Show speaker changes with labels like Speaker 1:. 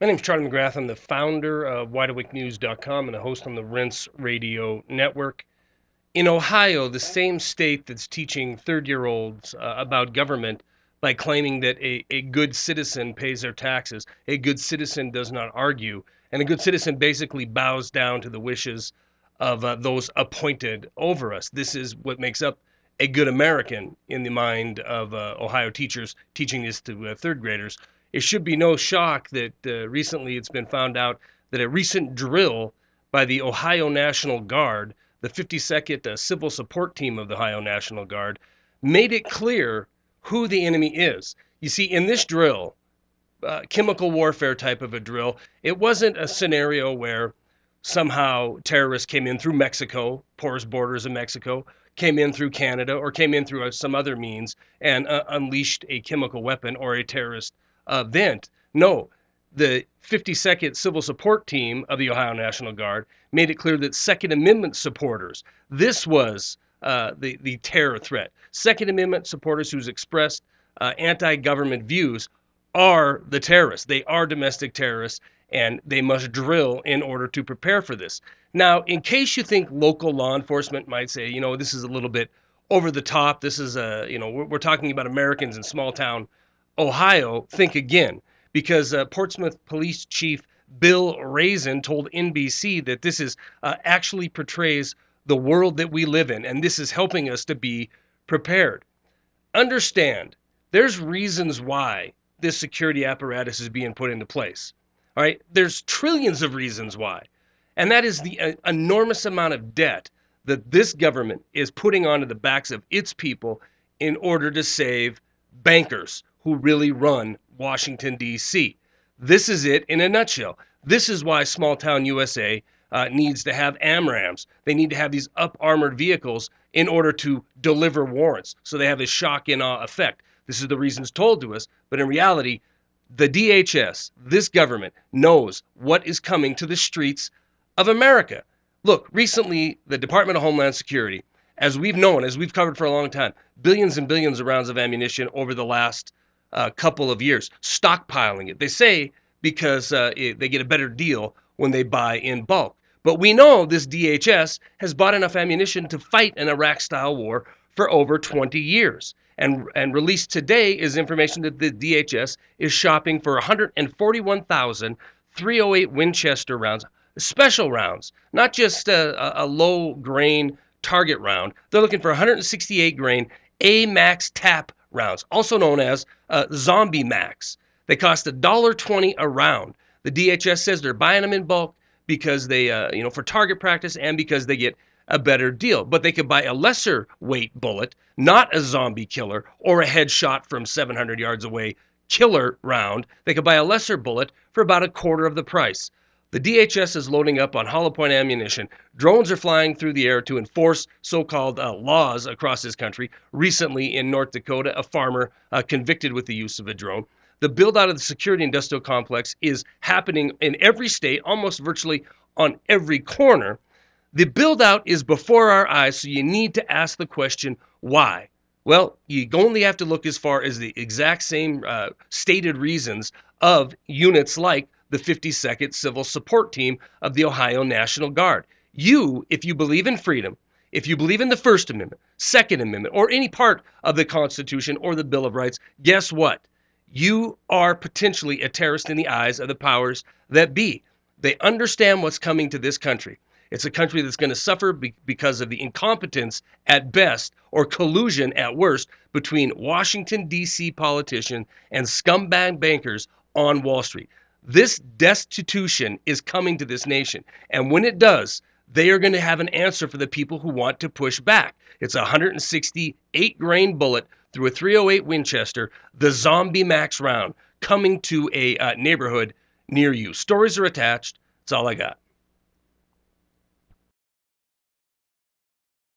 Speaker 1: My name's Charlie McGrath. I'm the founder of WideAwakeNews.com and a host on the Rense radio network. In Ohio, the same state that's teaching third-year-olds about government by claiming that a good citizen pays their taxes, a good citizen does not argue, and a good citizen basically bows down to the wishes of those appointed over us. This is what makes up a good American in the mind of Ohio teachers teaching this to third graders. It should be no shock that recently it's been found out that a recent drill by the Ohio National Guard, the 52nd Civil Support Team of the Ohio National Guard, made it clear who the enemy is. You see, in this drill, chemical warfare type of a drill, it wasn't a scenario where somehow terrorists came in through Mexico, porous borders of Mexico, came in through Canada, or came in through some other means and unleashed a chemical weapon or a terrorist event. No, the 52nd Civil Support Team of the Ohio National Guard made it clear that Second Amendment supporters, this was the terror threat. Second Amendment supporters who's expressed anti-government views are the terrorists. They are domestic terrorists, and they must drill in order to prepare for this. Now, in case you think local law enforcement might say, you know, this is a little bit over the top, this is we're talking about Americans in small town Ohio, think again, because Portsmouth Police Chief Bill Raisin told NBC that this is actually portrays the world that we live in, and this is helping us to be prepared. Understand, there's reasons why this security apparatus is being put into place. All right, there's trillions of reasons why, and that is the enormous amount of debt that this government is putting onto the backs of its people in order to save bankers who really run Washington, D.C. This is it in a nutshell. This is why small town USA needs to have AMRAMs. They need to have these up-armored vehicles in order to deliver warrants, so they have a shock and awe effect. This is the reasons told to us, but in reality, the DHS, this government, knows what is coming to the streets of America. Look, recently, the Department of Homeland Security, as we've known, as we've covered for a long time, billions and billions of rounds of ammunition over the last couple of years, stockpiling it. They say because they get a better deal when they buy in bulk. But we know this DHS has bought enough ammunition to fight an Iraq-style war for over 20 years. And released today is information that the DHS is shopping for 141,000 .308 Winchester rounds, special rounds, not just a low-grain target round. They're looking for 168-grain A-Max TAP rounds, also known as Zombie Max. They cost $1.20 a round. The DHS says they're buying them in bulk because they, for target practice and because they get a better deal. But they could buy a lesser weight bullet, not a zombie killer or a headshot from 700 yards away killer round. They could buy a lesser bullet for about a quarter of the price. The DHS is loading up on hollow point ammunition. Drones are flying through the air to enforce so-called laws across this country. Recently in North Dakota, a farmer convicted with the use of a drone. The build-out of the security industrial complex is happening in every state, almost virtually on every corner. The build-out is before our eyes, so you need to ask the question, why? Well, you only have to look as far as the exact same stated reasons of units like the 52nd Civil Support Team of the Ohio National Guard. You, if you believe in freedom, if you believe in the First Amendment, Second Amendment, or any part of the Constitution or the Bill of Rights, guess what? You are potentially a terrorist in the eyes of the powers that be. They understand what's coming to this country. It's a country that's going to suffer because of the incompetence at best or collusion at worst between Washington, D.C. politicians and scumbag bankers on Wall Street. This destitution is coming to this nation. And when it does, they are going to have an answer for the people who want to push back. It's a 168-grain bullet through a .308 Winchester, the Zombie Max round, coming to a neighborhood near you. Stories are attached. That's all I got.